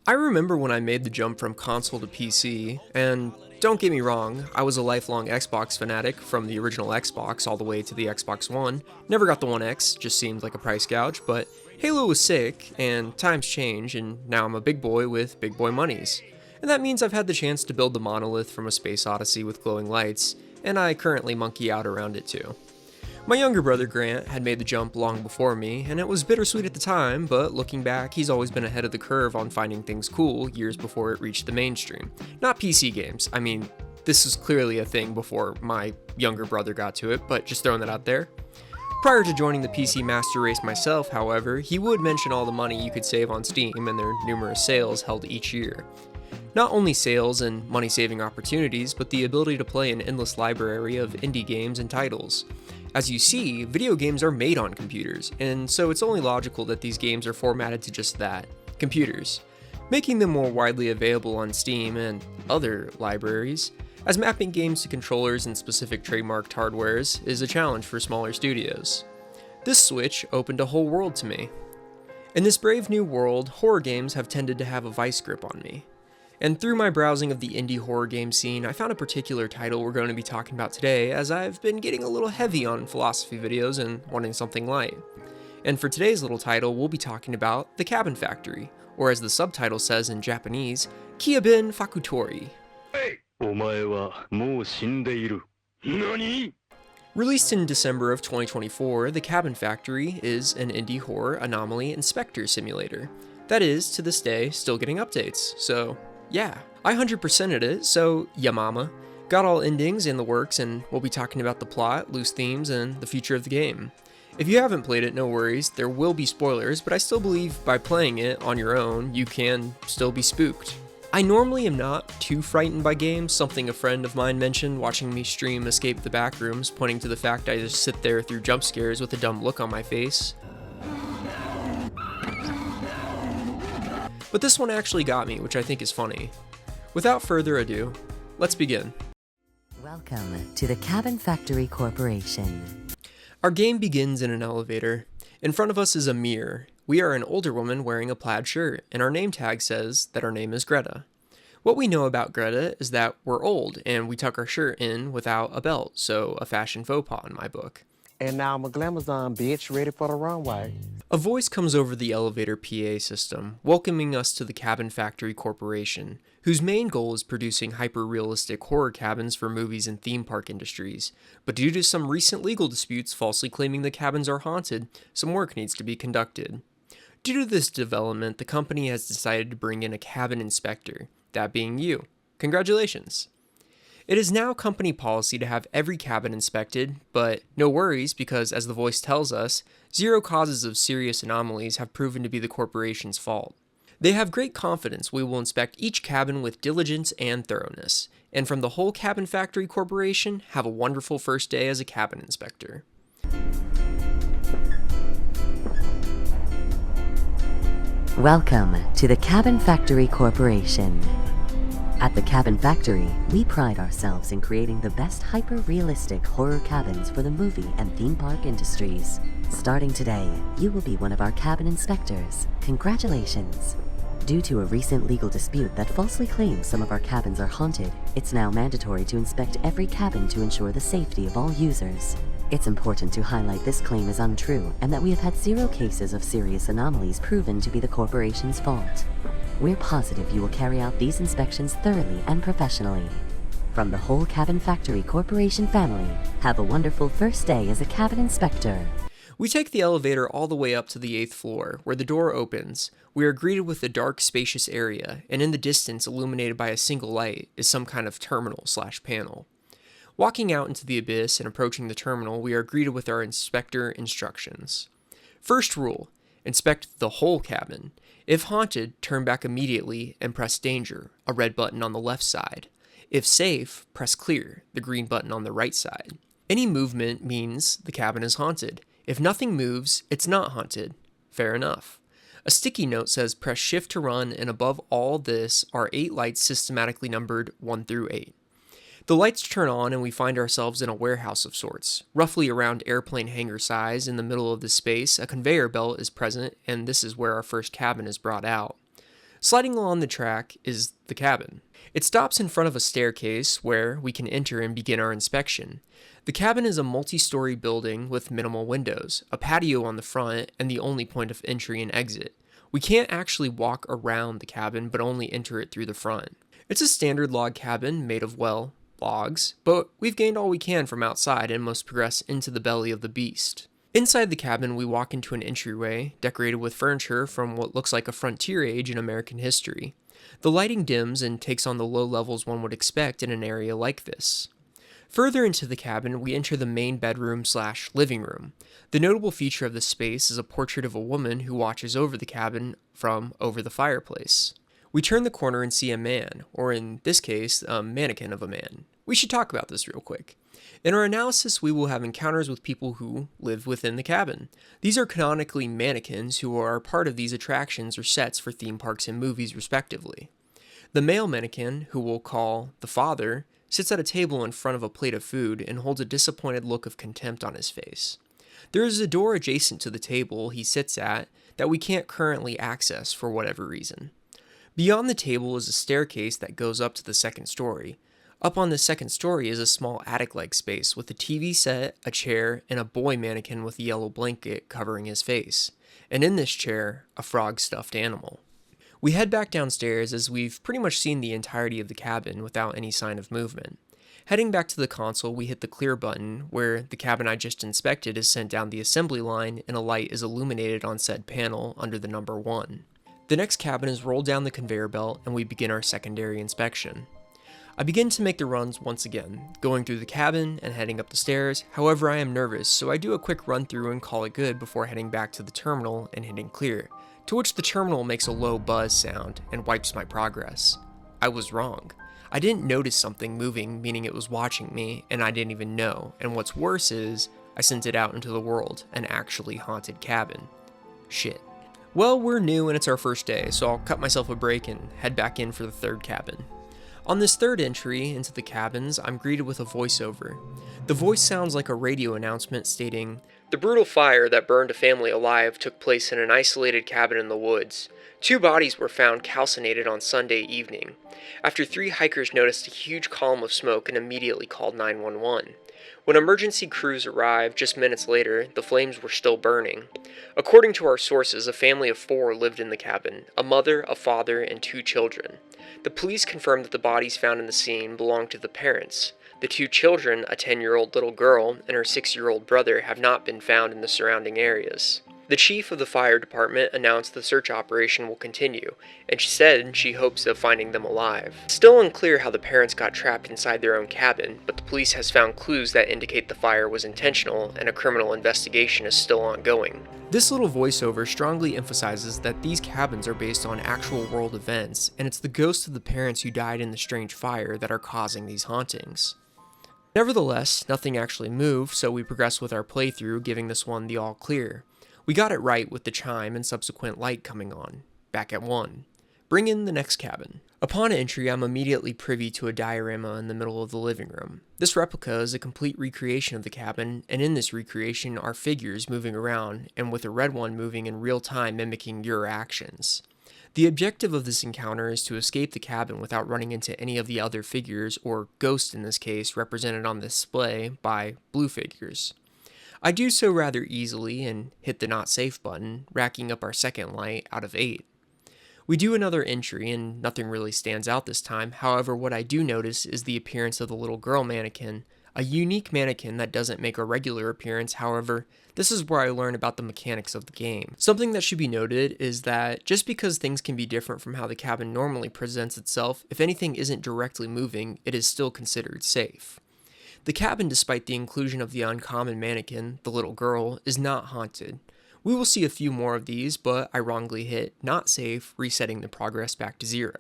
I remember when I made the jump from console to PC, and don't get me wrong, I was a lifelong Xbox fanatic from the original Xbox all the way to the Xbox One. Never got the One X, just seemed like a price gouge, but Halo was sick, and times change, and now I'm a big boy with big boy monies. And that means I've had the chance to build the monolith from a space odyssey with glowing lights, and I currently monkey out around it too. My younger brother Grant had made the jump long before me, and it was bittersweet at the time, but looking back, he's always been ahead of the curve on finding things cool years before it reached the mainstream. Not PC games, I mean, this was clearly a thing before my younger brother got to it, but just throwing that out there. Prior to joining the PC Master Race myself, however, he would mention all the money you could save on Steam and their numerous sales held each year. Not only sales and money-saving opportunities, but the ability to play an endless library of indie games and titles. As you see, video games are made on computers, and so it's only logical that these games are formatted to just that, computers, making them more widely available on Steam and other libraries, as mapping games to controllers and specific trademarked hardwares is a challenge for smaller studios. This switch opened a whole world to me. In this brave new world, horror games have tended to have a vice grip on me. And through my browsing of the indie horror game scene, I found a particular title we're going to be talking about today, as I've been getting a little heavy on philosophy videos and wanting something light. And for today's little title, we'll be talking about The Cabin Factory, or as the subtitle says in Japanese, Kiabin Fakutori. Released in December of 2024, The Cabin Factory is an indie horror anomaly inspector simulator. That is, to this day, still getting updates, so yeah, I 100%ed it, so yeah mama. Got all endings in the works, and we'll be talking about the plot, loose themes, and the future of the game. If you haven't played it, no worries, there will be spoilers, but I still believe by playing it on your own, you can still be spooked. I normally am not too frightened by games, something a friend of mine mentioned watching me stream Escape the Backrooms, pointing to the fact I just sit there through jump scares with a dumb look on my face. But this one actually got me, which I think is funny. Without further ado, let's begin. Welcome to the Cabin Factory Corporation. Our game begins in an elevator. In front of us is a mirror. We are an older woman wearing a plaid shirt, and our name tag says that our name is Greta. What we know about Greta is that we're old, and we tuck our shirt in without a belt, so a fashion faux pas in my book. And now I'm a Glamazon bitch ready for the runway. A voice comes over the elevator PA system, welcoming us to the Cabin Factory Corporation, whose main goal is producing hyper-realistic horror cabins for movies and theme park industries. But due to some recent legal disputes falsely claiming the cabins are haunted, some work needs to be conducted. Due to this development, the company has decided to bring in a cabin inspector, that being you. Congratulations! It is now company policy to have every cabin inspected, but no worries because, as the voice tells us, 0 causes of serious anomalies have proven to be the corporation's fault. They have great confidence we will inspect each cabin with diligence and thoroughness, and from the whole Cabin Factory Corporation, have a wonderful first day as a cabin inspector. Welcome to the Cabin Factory Corporation. At the Cabin Factory, we pride ourselves in creating the best hyper-realistic horror cabins for the movie and theme park industries. Starting today, you will be one of our cabin inspectors. Congratulations! Due to a recent legal dispute that falsely claims some of our cabins are haunted, it's now mandatory to inspect every cabin to ensure the safety of all users. It's important to highlight this claim is untrue and that we have had 0 cases of serious anomalies proven to be the corporation's fault. We're positive you will carry out these inspections thoroughly and professionally. From the whole Cabin Factory Corporation family, have a wonderful first day as a cabin inspector. We take the elevator all the way up to the 8th floor, where the door opens. We are greeted with a dark, spacious area, and in the distance, illuminated by a single light, is some kind of terminal/panel. Walking out into the abyss and approaching the terminal, we are greeted with our inspector instructions. First rule, inspect the whole cabin. If haunted, turn back immediately and press danger, a red button on the left side. If safe, press clear, the green button on the right side. Any movement means the cabin is haunted. If nothing moves, it's not haunted. Fair enough. A sticky note says press shift to run, and above all this are 8 lights systematically numbered 1 through 8. The lights turn on and we find ourselves in a warehouse of sorts. Roughly around airplane hangar size, in the middle of the space, a conveyor belt is present, and this is where our first cabin is brought out. Sliding along the track is the cabin. It stops in front of a staircase where we can enter and begin our inspection. The cabin is a multi-story building with minimal windows, a patio on the front, and the only point of entry and exit. We can't actually walk around the cabin, but only enter it through the front. It's a standard log cabin made of, well, logs, but we've gained all we can from outside and must progress into the belly of the beast. Inside the cabin, we walk into an entryway decorated with furniture from what looks like a frontier age in American history. The lighting dims and takes on the low levels one would expect in an area like this. Further into the cabin, we enter the main bedroom/living room. The notable feature of this space is a portrait of a woman who watches over the cabin from over the fireplace. We turn the corner and see a man, or in this case, a mannequin of a man. We should talk about this real quick. In our analysis, we will have encounters with people who live within the cabin. These are canonically mannequins who are part of these attractions or sets for theme parks and movies, respectively. The male mannequin, who we'll call the father, sits at a table in front of a plate of food and holds a disappointed look of contempt on his face. There is a door adjacent to the table he sits at that we can't currently access for whatever reason. Beyond the table is a staircase that goes up to the second story. Up on the second story is a small attic-like space with a TV set, a chair, and a boy mannequin with a yellow blanket covering his face. And in this chair, a frog-stuffed animal. We head back downstairs as we've pretty much seen the entirety of the cabin without any sign of movement. Heading back to the console, we hit the clear button, where the cabin I just inspected is sent down the assembly line and a light is illuminated on said panel under the number 1. The next cabin is rolled down the conveyor belt and we begin our secondary inspection. I begin to make the runs once again, going through the cabin and heading up the stairs. However, I am nervous, so I do a quick run through and call it good before heading back to the terminal and hitting clear, to which the terminal makes a low buzz sound and wipes my progress. I was wrong. I didn't notice something moving, meaning it was watching me, and I didn't even know, and what's worse is, I sent it out into the world, an actually haunted cabin. Shit. Well, we're new and it's our first day, so I'll cut myself a break and head back in for the third cabin. On this third entry into the cabins, I'm greeted with a voiceover. The voice sounds like a radio announcement stating, "The brutal fire that burned a family alive took place in an isolated cabin in the woods. 2 bodies were found calcinated on Sunday evening. After 3 hikers noticed a huge column of smoke and immediately called 911. When emergency crews arrived just minutes later, the flames were still burning. According to our sources, a family of 4 lived in the cabin, a mother, a father, and 2 children. The police confirmed that the bodies found in the scene belonged to the parents. The 2 children, a 10-year-old little girl and her 6-year-old brother, have not been found in the surrounding areas. The chief of the fire department announced the search operation will continue, and she said she hopes of finding them alive. It's still unclear how the parents got trapped inside their own cabin, but the police has found clues that indicate the fire was intentional, and a criminal investigation is still ongoing. This little voiceover strongly emphasizes that these cabins are based on actual world events, and it's the ghosts of the parents who died in the strange fire that are causing these hauntings. Nevertheless, nothing actually moved, so we progress with our playthrough, giving this one the all clear. We got it right with the chime and subsequent light coming on. Back at 1. Bring in the next cabin. Upon entry, I'm immediately privy to a diorama in the middle of the living room. This replica is a complete recreation of the cabin, and in this recreation are figures moving around, and with a red one moving in real time mimicking your actions. The objective of this encounter is to escape the cabin without running into any of the other figures, or ghosts in this case, represented on the display by blue figures. I do so rather easily and hit the not safe button, racking up our second light out of 8. We do another entry and nothing really stands out this time. However, what I do notice is the appearance of the little girl mannequin, a unique mannequin that doesn't make a regular appearance. However, this is where I learn about the mechanics of the game. Something that should be noted is that just because things can be different from how the cabin normally presents itself, if anything isn't directly moving, it is still considered safe. The cabin, despite the inclusion of the uncommon mannequin, the little girl, is not haunted. We will see a few more of these, but I wrongly hit not safe, resetting the progress back to 0.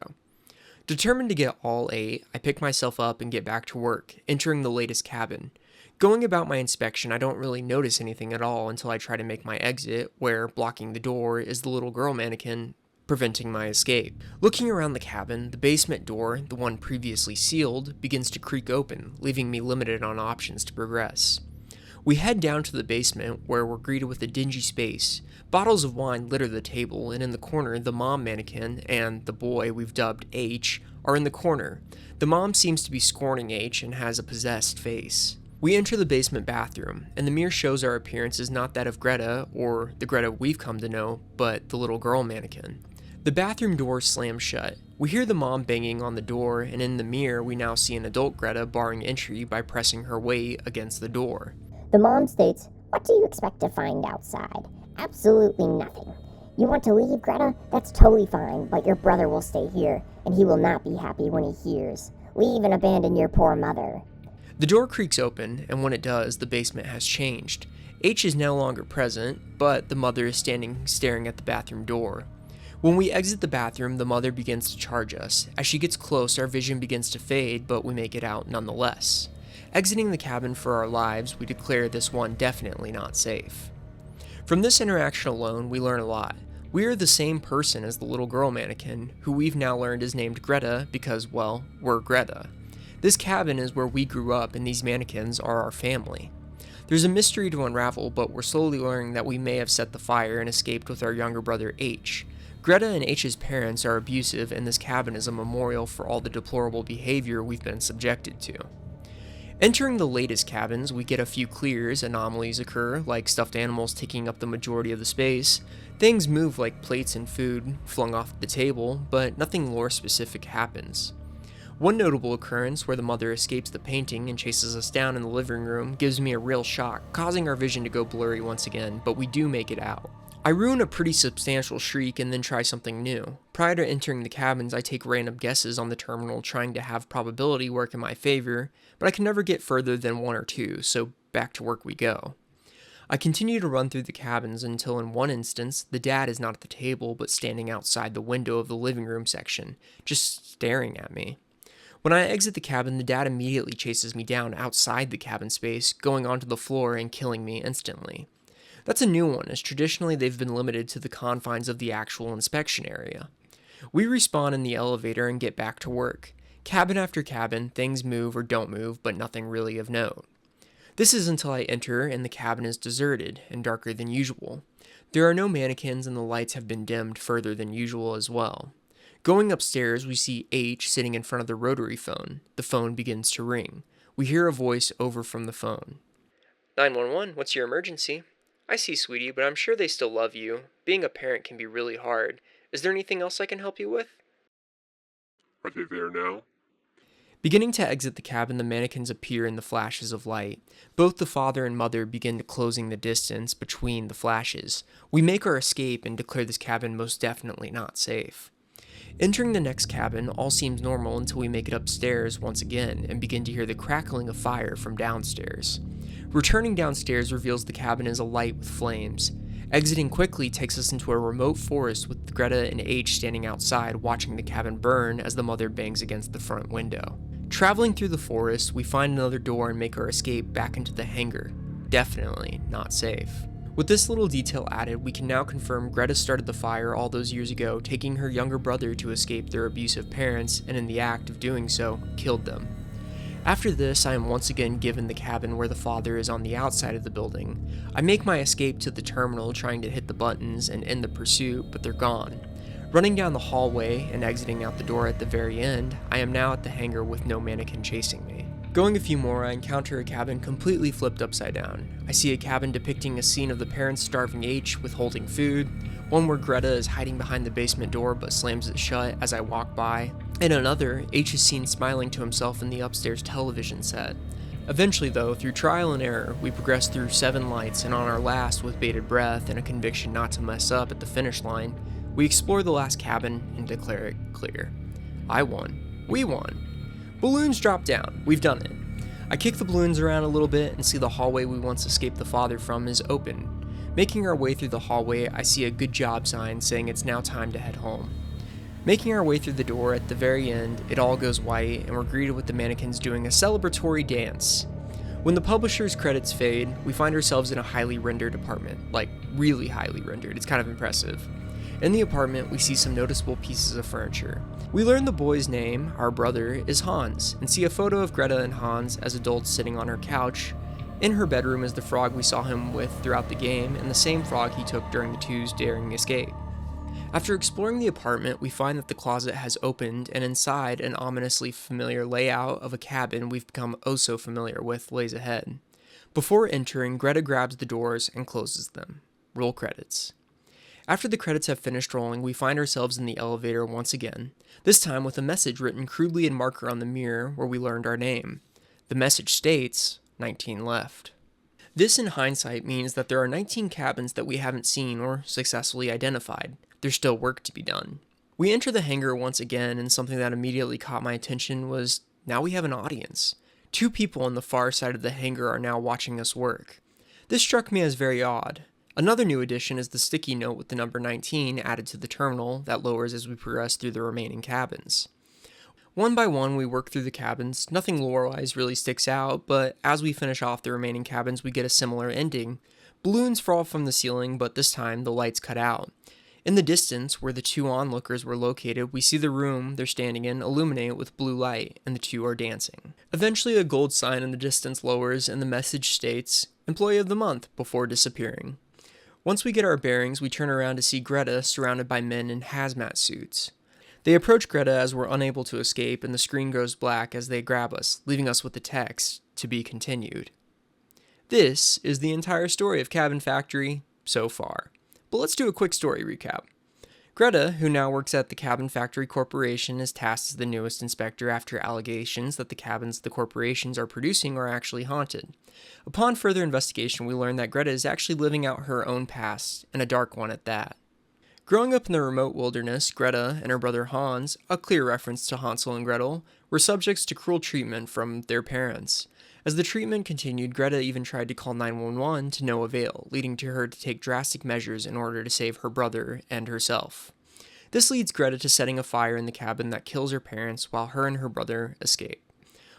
Determined to get all 8, I pick myself up and get back to work, entering the latest cabin. Going about my inspection, I don't really notice anything at all until I try to make my exit, where, blocking the door, is the little girl mannequin, preventing my escape. Looking around the cabin, the basement door, the one previously sealed, begins to creak open, leaving me limited on options to progress. We head down to the basement where we're greeted with a dingy space. Bottles of wine litter the table, and in the corner, the mom mannequin and the boy we've dubbed H are in the corner. The mom seems to be scorning H and has a possessed face. We enter the basement bathroom, and the mirror shows our appearance is not that of Greta, or the Greta we've come to know, but the little girl mannequin. The bathroom door slams shut. We hear the mom banging on the door, and in the mirror we now see an adult Greta barring entry by pressing her weight against the door. The mom states, "What do you expect to find outside? Absolutely nothing. You want to leave, Greta? That's totally fine, but your brother will stay here, and he will not be happy when he hears. Leave and abandon your poor mother." The door creaks open, and when it does, the basement has changed. H is no longer present, but the mother is standing staring at the bathroom door. When we exit the bathroom, the mother begins to charge us. As she gets close, our vision begins to fade, but we make it out nonetheless. Exiting the cabin for our lives, we declare this one definitely not safe. From this interaction alone, we learn a lot. We are the same person as the little girl mannequin, who we've now learned is named Greta because, well, we're Greta. This cabin is where we grew up, and these mannequins are our family. There's a mystery to unravel, but we're slowly learning that we may have set the fire and escaped with our younger brother H. Greta and H's parents are abusive, and this cabin is a memorial for all the deplorable behavior we've been subjected to. Entering the latest cabins, we get a few clears. Anomalies occur, like stuffed animals taking up the majority of the space. Things move like plates and food flung off the table, but nothing lore-specific happens. One notable occurrence where the mother escapes the painting and chases us down in the living room gives me a real shock, causing our vision to go blurry once again, but we do make it out. I ruin a pretty substantial shriek and then try something new. Prior to entering the cabins, I take random guesses on the terminal trying to have probability work in my favor, but I can never get further than 1 or 2, so back to work we go. I continue to run through the cabins until in one instance, the dad is not at the table but standing outside the window of the living room section, just staring at me. When I exit the cabin, the dad immediately chases me down outside the cabin space, going onto the floor and killing me instantly. That's a new one, as traditionally they've been limited to the confines of the actual inspection area. We respawn in the elevator and get back to work. Cabin after cabin, things move or don't move, but nothing really of note. This is until I enter and the cabin is deserted and darker than usual. There are no mannequins and the lights have been dimmed further than usual as well. Going upstairs, we see H sitting in front of the rotary phone. The phone begins to ring. We hear a voice over from the phone. 911, what's your emergency? I see, sweetie, but I'm sure they still love you. Being a parent can be really hard. Is there anything else I can help you with? Are they there now? Beginning to exit the cabin, the mannequins appear in the flashes of light. Both the father and mother begin to closing the distance between the flashes. We make our escape and declare this cabin most definitely not safe. Entering the next cabin, all seems normal until we make it upstairs once again and begin to hear the crackling of fire from downstairs. Returning downstairs reveals the cabin is alight with flames. Exiting quickly takes us into a remote forest with Greta and H standing outside watching the cabin burn as the mother bangs against the front window. Traveling through the forest, we find another door and make our escape back into the hangar. Definitely not safe. With this little detail added, we can now confirm Greta started the fire all those years ago, taking her younger brother to escape their abusive parents, and in the act of doing so, killed them. After this, I am once again given the cabin where the father is on the outside of the building. I make my escape to the terminal trying to hit the buttons and end the pursuit, but they're gone. Running down the hallway and exiting out the door at the very end, I am now at the hangar with no mannequin chasing me. Going a few more, I encounter a cabin completely flipped upside down. I see a cabin depicting a scene of the parents starving H withholding food, one where Greta is hiding behind the basement door but slams it shut as I walk by. In another, H is seen smiling to himself in the upstairs television set. Eventually though, through trial and error, we progress through 7 lights, and on our last, with bated breath and a conviction not to mess up at the finish line, we explore the last cabin and declare it clear. I won. We won. Balloons drop down. We've done it. I kick the balloons around a little bit and see the hallway we once escaped the father from is open. Making our way through the hallway, I see a good job sign saying it's now time to head home. Making our way through the door, at the very end, it all goes white and we're greeted with the mannequins doing a celebratory dance. When the publisher's credits fade, we find ourselves in a highly rendered apartment. Like, really highly rendered. It's kind of impressive. In the apartment, we see some noticeable pieces of furniture. We learn the boy's name, our brother, is Hans, and see a photo of Greta and Hans as adults sitting on her couch. In her bedroom is the frog we saw him with throughout the game, and the same frog he took during the two's daring escape. After exploring the apartment, we find that the closet has opened, and inside, an ominously familiar layout of a cabin we've become oh so familiar with lays ahead. Before entering, Greta grabs the doors and closes them. Roll credits. After the credits have finished rolling, we find ourselves in the elevator once again, this time with a message written crudely in marker on the mirror where we learned our name. The message states, 19 left. This in hindsight means that there are 19 cabins that we haven't seen or successfully identified. There's still work to be done. We enter the hangar once again, and something that immediately caught my attention was now we have an audience. 2 people on the far side of the hangar are now watching us work. This struck me as very odd. Another new addition is the sticky note with the number 19 added to the terminal that lowers as we progress through the remaining cabins. One by one, we work through the cabins. Nothing lore-wise really sticks out, but as we finish off the remaining cabins, we get a similar ending. Balloons fall from the ceiling, but this time the lights cut out. In the distance, where the 2 onlookers were located, we see the room they're standing in illuminate with blue light, and the 2 are dancing. Eventually, a gold sign in the distance lowers, and the message states, Employee of the Month, before disappearing. Once we get our bearings, we turn around to see Greta surrounded by men in hazmat suits. They approach Greta as we're unable to escape, and the screen goes black as they grab us, leaving us with the text, to be continued. This is the entire story of Cabin Factory so far. But let's do a quick story recap. Greta, who now works at the Cabin Factory Corporation, is tasked as the newest inspector after allegations that the cabins the corporations are producing are actually haunted. Upon further investigation, we learn that Greta is actually living out her own past, and a dark one at that. Growing up in the remote wilderness, Greta and her brother Hans, a clear reference to Hansel and Gretel, were subjects to cruel treatment from their parents. As the treatment continued, Greta even tried to call 911 to no avail, leading to her to take drastic measures in order to save her brother and herself. This leads Greta to setting a fire in the cabin that kills her parents while her and her brother escape.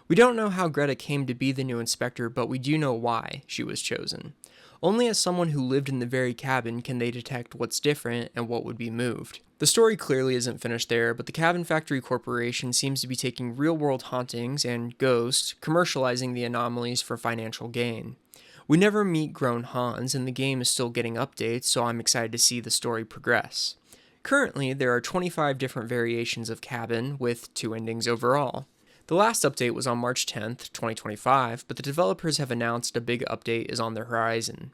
We don't know how Greta came to be the new inspector, but we do know why she was chosen. Only as someone who lived in the very cabin can they detect what's different and what would be moved. The story clearly isn't finished there, but the Cabin Factory Corporation seems to be taking real-world hauntings and ghosts, commercializing the anomalies for financial gain. We never meet grown Hans, and the game is still getting updates, so I'm excited to see the story progress. Currently, there are 25 different variations of Cabin, with 2 endings overall. The last update was on March 10th, 2025, but the developers have announced a big update is on the horizon.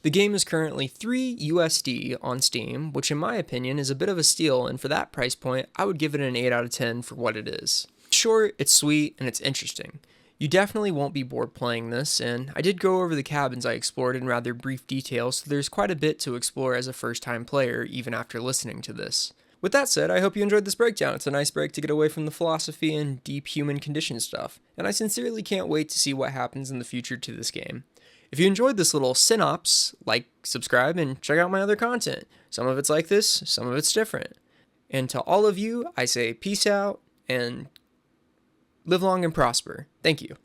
The game is currently $3 USD on Steam, which in my opinion is a bit of a steal, and for that price point, I would give it an 8 out of 10 for what it is. It's short, it's sweet, and it's interesting. You definitely won't be bored playing this, and I did go over the cabins I explored in rather brief detail, so there's quite a bit to explore as a first-time player, even after listening to this. With that said, I hope you enjoyed this breakdown. It's a nice break to get away from the philosophy and deep human condition stuff, and I sincerely can't wait to see what happens in the future to this game. If you enjoyed this little synopsis, like, subscribe, and check out my other content. Some of it's like this, some of it's different. And to all of you, I say peace out, and live long and prosper. Thank you.